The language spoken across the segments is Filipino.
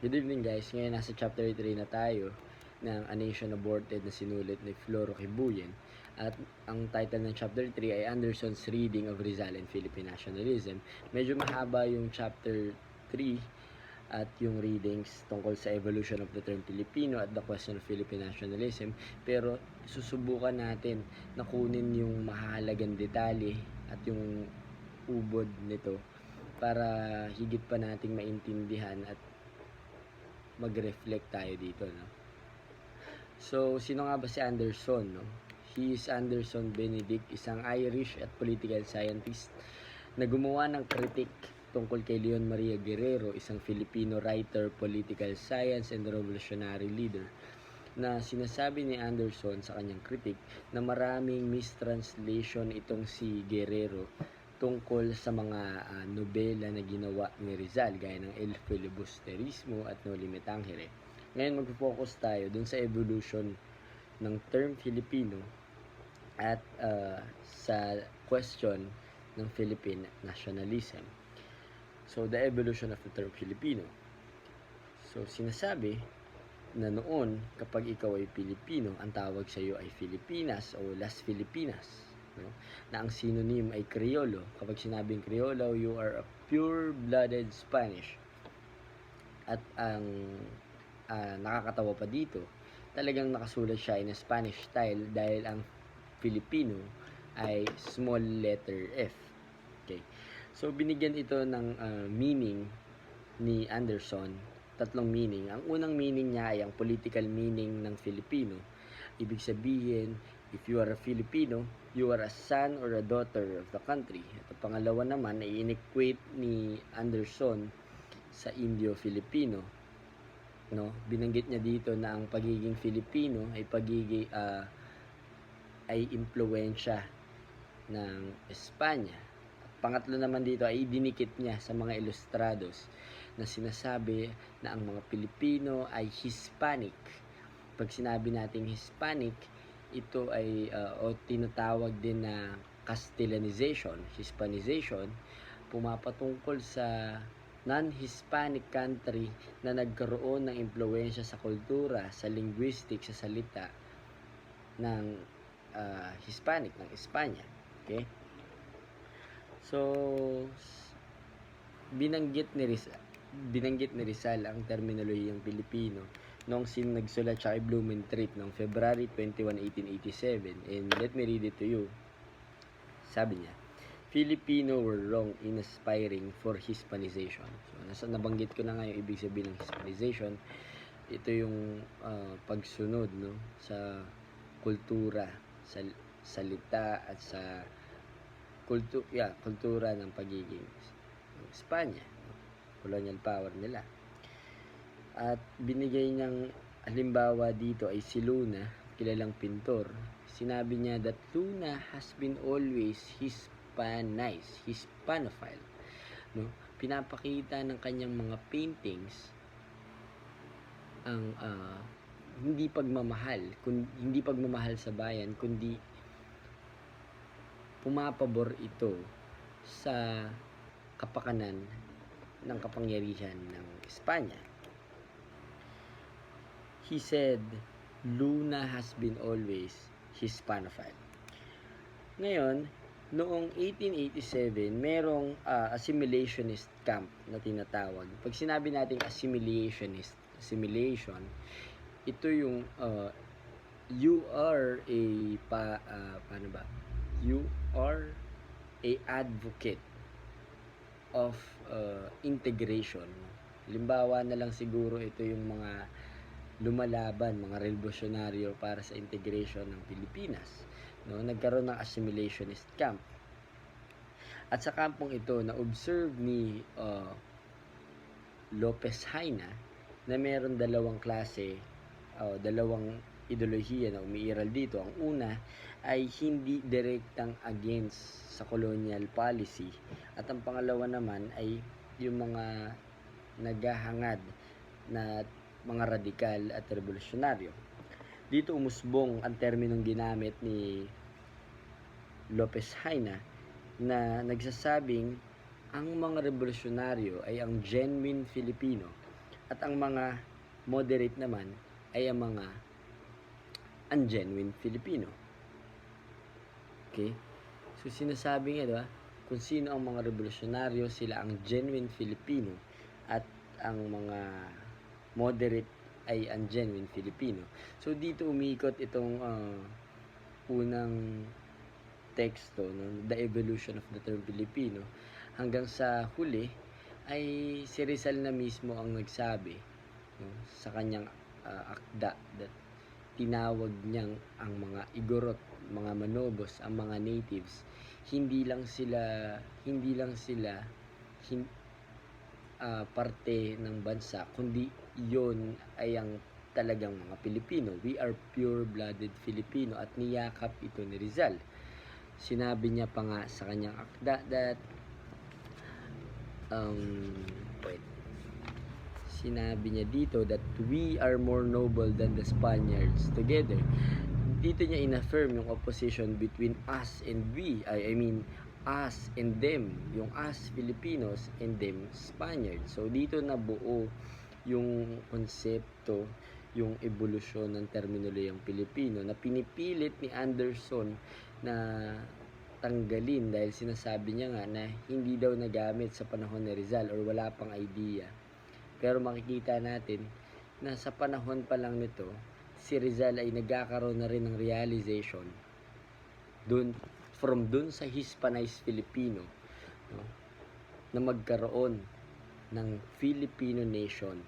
Good evening guys, ngayon nasa chapter 3 na tayo ng A Nation Aborted na sinulit ni Floro Kibuyen. At ang title ng chapter 3 ay Anderson's Reading of Rizal and Philippine Nationalism. Medyo mahaba yung chapter 3 at yung readings tungkol sa evolution of the term Filipino at the question of Philippine nationalism, pero susubukan natin na kunin yung mahalagang detalye at yung ubod nito para higit pa nating maintindihan at mag-reflect tayo dito, no? So, sino nga ba si Anderson, no? He is Anderson Benedict, isang Irish at political scientist na gumawa ng critique tungkol kay Leon Maria Guerrero, isang Filipino writer, political science, and revolutionary leader, na sinasabi ni Anderson sa kanyang critique na maraming mistranslation itong si Guerrero tungkol sa mga nobela na ginawa ni Rizal, gaya ng El Filibusterismo at No Limit Tangere. Ngayon mag-focus tayo dun sa evolution ng term Filipino at sa question ng Philippine nationalism. So, the evolution of the term Filipino. So, sinasabi na noon, kapag ikaw ay Pilipino, ang tawag sa iyo ay Filipinas o Las Filipinas, no? Na ang synonym ay Kriolo. Kapag sinabing Kriolo, you are a pure-blooded Spanish. At ang nakakatawa pa dito, talagang nakasulat siya in a Spanish style dahil ang Filipino ay small letter F. Okay. So, binigyan ito ng meaning ni Anderson, tatlong meaning. Ang unang meaning niya ay ang political meaning ng Filipino. Ibig sabihin, if you are a Filipino, you are a son or a daughter of the country. At ang pangalawa naman ay in-equate ni Anderson sa Indio-Filipino. No? Binanggit niya dito na ang pagiging Filipino ay ay impluwensya ng Espanya. Pangatlo naman dito ay dinikit niya sa mga ilustrados na sinasabi na ang mga Pilipino ay Hispanic. Pag sinabi nating Hispanic, ito ay o tinatawag din na Castellanization, Hispanization, pumapatungkol sa non-Hispanic country na nagkaroon ng impluwensya sa kultura, sa linguistic, sa salita ng Hispanic, ng Espanya. Okay? So, binanggit ni Rizal ang terminolohiyang Pilipino noong nagsulat siya kay Blumentritt noong February 21, 1887. And let me read it to you. Sabi niya, Filipino were wrong in aspiring for Hispanization. So, nabanggit ko na nga yung ibig sabihin ng Hispanization. Ito yung pagsunod, no, sa kultura, sa salita at sa kultura ng pagiging Espanya, colonial power nila. At binigay niyang halimbawa dito ay si Luna, kilalang pintor. Sinabi niya that Luna has been always Hispanized, Hispanophile. No? Pinapakita ng kanyang mga paintings ang hindi pagmamahal sa bayan, kundi pumapabor ito sa kapakanan ng kapangyarihan ng Espanya. He said, Luna has been always Hispanophile. Ngayon, noong 1887, merong assimilationist camp na tinatawag. Pag sinabi natin assimilation, ito yung you are a advocate of integration. Halimbawa na lang siguro ito yung mga lumalaban, mga revolusyonaryo para sa integration ng Pilipinas. No? Nagkaroon ng assimilationist camp. At sa kampong ito, na-observe ni Lopez Haina na meron dalawang klase, dalawang ideolohiya na umiiral dito. Ang una ay hindi direktang against sa colonial policy. At ang pangalawa naman ay yung mga naghahangad na mga radikal at revolusyonaryo. Dito umusbong ang terminong ginamit ni Lopez Haina na nagsasabing ang mga revolusyonaryo ay ang genuine Filipino At ang mga moderate naman ay ang mga ungenuine Filipino. Okay? So sinasabi nga, diba, kung sino ang mga revolusyonaryo, sila ang genuine Filipino at ang mga moderate ay ungenuine Filipino. So dito umiikot itong unang teksto, no, the evolution of the term Filipino, hanggang sa huli ay si Rizal na mismo ang nagsabi, no, sa kanyang akda that tinawag niyang ang mga Igorot, mga Manobos, ang mga natives, hindi lang sila parte ng bansa, kundi yon ay ang talagang mga Pilipino. We are pure-blooded Filipino, at niyakap ito ni Rizal. Sinabi niya pa nga sa kanyang akda that sinabi niya dito that we are more noble than the Spaniards together. Dito niya in-affirm yung opposition between us and we. I mean, us and them. Yung us Filipinos and them Spaniards. So dito nabuo yung konsepto, yung evolusyon ng terminolohiyang Pilipino na pinipilit ni Anderson na tanggalin dahil sinasabi niya nga na hindi daw nagamit sa panahon ni Rizal or wala pang idea. Pero makikita natin na sa panahon pa lang nito, si Rizal ay nagkakaroon na rin ng realization from dun sa Hispanized Filipino, no, na magkaroon ng Filipino nation.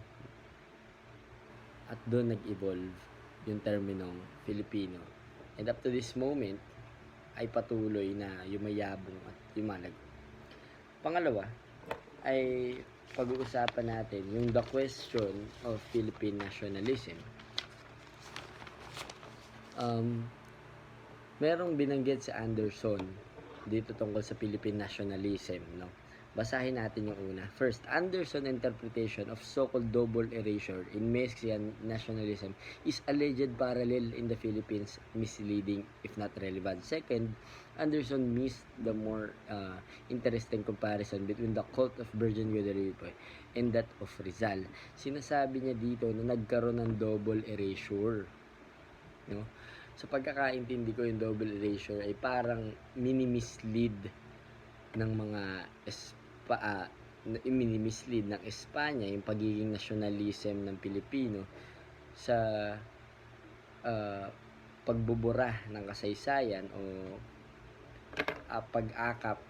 At doon nag-evolve yung terminong Filipino. And up to this moment, ay patuloy na yumayabong at yumalag. Pangalawa, ay pag-uusapan natin yung the question of Philippine nationalism. Merong binanggit sa Anderson dito tungkol sa Philippine nationalism, no? Basahin natin yung una. First, Anderson interpretation of so-called double erasure in Mexican nationalism is alleged parallel in the Philippines, misleading if not relevant. Second, Anderson missed the more interesting comparison between the cult of Virgin Guadalupe and that of Rizal. Sinasabi niya dito na nagkaroon ng double erasure, no? Sa pagkakaintindi ko, yung double erasure ay parang mini-mislead ng mga mini-mislead ng Espanya yung pagiging nationalism ng Pilipino sa pagbubura ng kasaysayan o pag-akap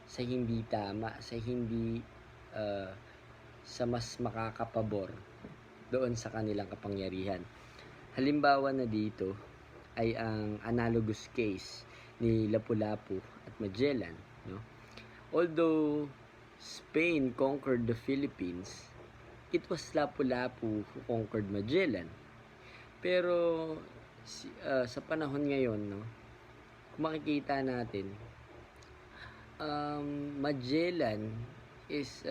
sa hindi tama, sa hindi sa mas makakapabor doon sa kanilang kapangyarihan. Halimbawa na dito ay ang analogous case ni Lapu-Lapu at Magellan, no? Although Spain conquered the Philippines, it was Lapu-Lapu who conquered Magellan. Pero sa panahon ngayon, no, kung makikita natin, Magellan is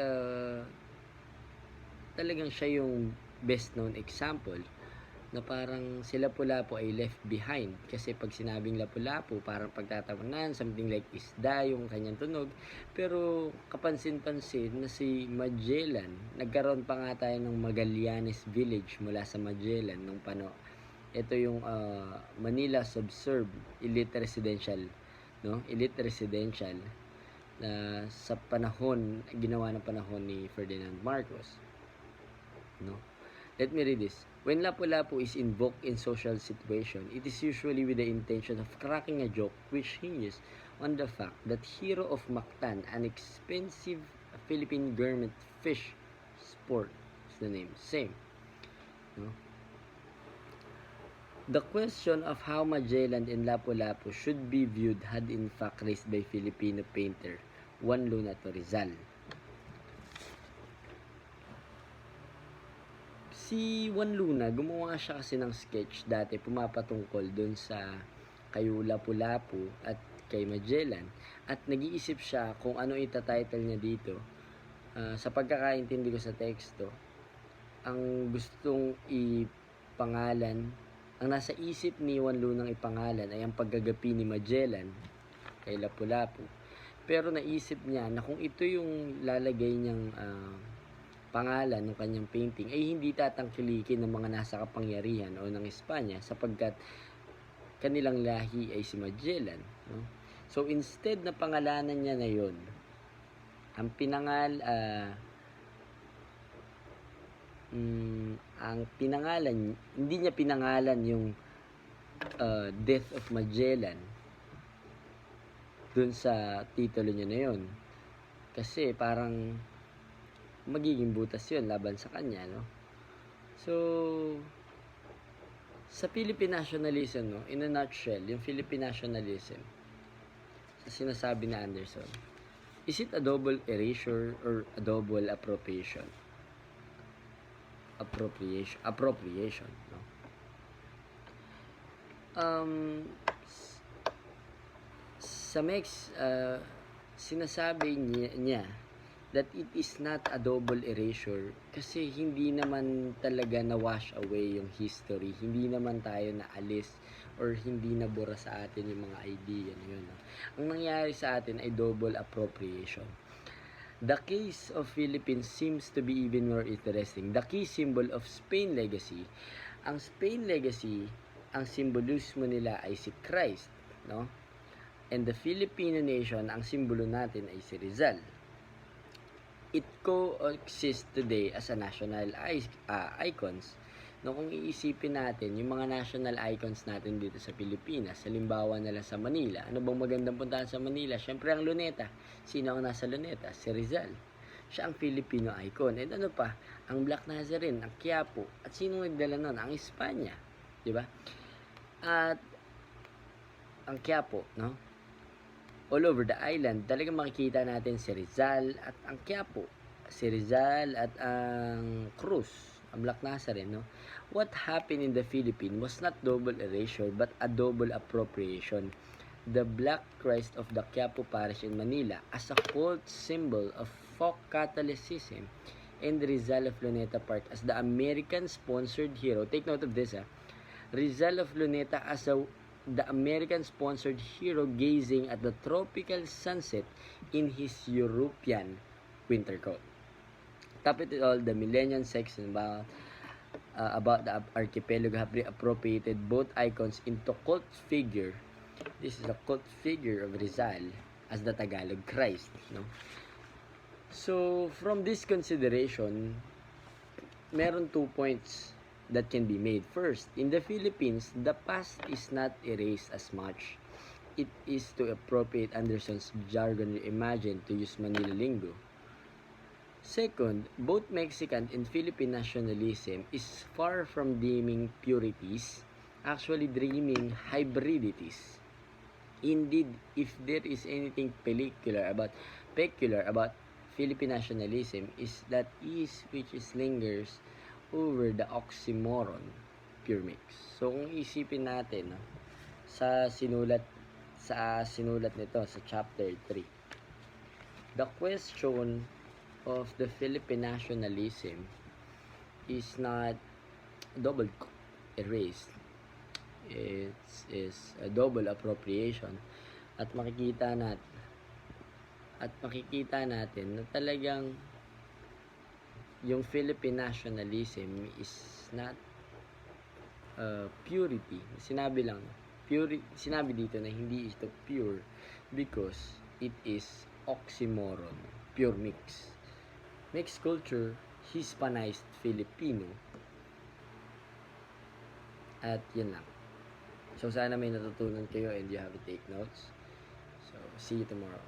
talagang siya yung best known example na parang si Lapu-Lapu ay left behind. Kasi pag sinabing Lapu-Lapu, parang pagtatawanan, something like isda yung kanyang tunog. Pero kapansin-pansin na si Magellan, nagkaroon pa nga tayo ng Magallanes Village mula sa Magellan nung ito yung Manila Subsurb Elite Residential, no? Elite Residential na sa panahon, ginawa ng panahon ni Ferdinand Marcos, no? Let me read this. When Lapu-Lapu is invoked in social situation, it is usually with the intention of cracking a joke which hinges on the fact that hero of Mactan, an expensive Philippine garment fish sport, is the name, same, no? The question of how Magellan and Lapu-Lapu should be viewed had in fact raised by Filipino painter Juan Luna to Rizal. Si Juan Luna, gumawa siya kasi ng sketch dati pumapatungkol doon sa kay Lapu-Lapu at kay Magellan, at nag-iisip siya kung ano itatitle niya dito. Sa pagkakaintindi ko sa teksto, ang gustong ipangalan, ang nasa isip ni Juan Lunang ipangalan ay ang paggagapi ni Magellan kay Lapu-Lapu. Pero naisip niya na kung ito yung lalagay niyang pangalan ng kanyang painting ay hindi tatangkilikin ng mga nasa kapangyarihan o ng Espanya sapagkat kanilang lahi ay si Magellan, no? So instead na pangalanan niya na yon, ang pinangalan, hindi niya pinangalan yung Death of Magellan dun sa titulo niya na yon. Kasi parang magiging butas yun laban sa kanya, no? So, sa Philippine nationalism, no, in a nutshell, yung Philippine nationalism, sa sinasabi ni Anderson, is it a double erasure or a double appropriation? Appropriation, no? Sa Mex, sinasabi niya that it is not a double erasure kasi hindi naman talaga na-wash away yung history. Hindi naman tayo naalis or hindi nabura sa atin yung mga idea na yun. No? Ang nangyari sa atin ay double appropriation. The case of Philippines seems to be even more interesting. The key symbol of Spain legacy, ang Spain legacy, ang simbolismo nila ay si Christ, no? And the Filipino nation, ang simbolo natin ay si Rizal. It coexists today as a national icons. No, kung iisipin natin, yung mga national icons natin dito sa Pilipinas, halimbawa nila sa Manila, ano bang magandang puntahan sa Manila? Siyempre ang Luneta. Sino ang nasa Luneta? Si Rizal. Siya ang Filipino icon. And ano pa? Ang Black Nazarene, ang Quiapo. At sino nagdala nun? Ang Espanya. Diba? At ang Quiapo, no? All over the island, talagang makikita natin si Rizal at ang Quiapo. Si Rizal at ang Cruz, ang Black Nazarene, no? What happened in the Philippines was not double erasure but a double appropriation. The Black Christ of the Quiapo Parish in Manila as a cult symbol of folk Catholicism and Rizal of Luneta Park as the American-sponsored hero. Take note of this, Rizal of Luneta as the American-sponsored hero gazing at the tropical sunset in his European winter coat. Top it all, the millennium section about the archipelago have reappropriated both icons into cult figure. This is a cult figure of Rizal as the Tagalog Christ, no? So, from this consideration, meron 2 points that can be made. First, in the Philippines, the past is not erased as much. It is, to appropriate Anderson's jargon, reimagined, to use Manila lingo. Second, both Mexican and Philippine nationalism is far from deeming purities, actually dreaming hybridities. Indeed, if there is anything peculiar about Philippine nationalism, is that which lingers over the oxymoron, pure mix. So kung isipin natin, no, sa sinulat nito sa chapter 3, the question of the Philippine nationalism is not double erased. It is a double appropriation at makikita natin na talagang yung Philippine nationalism is not purity. Sinabi dito na hindi ito pure because it is oxymoron, pure mix. Mixed culture, Hispanized Filipino. At yun lang. So sana may natutunan kayo and you have to take notes. So see you tomorrow.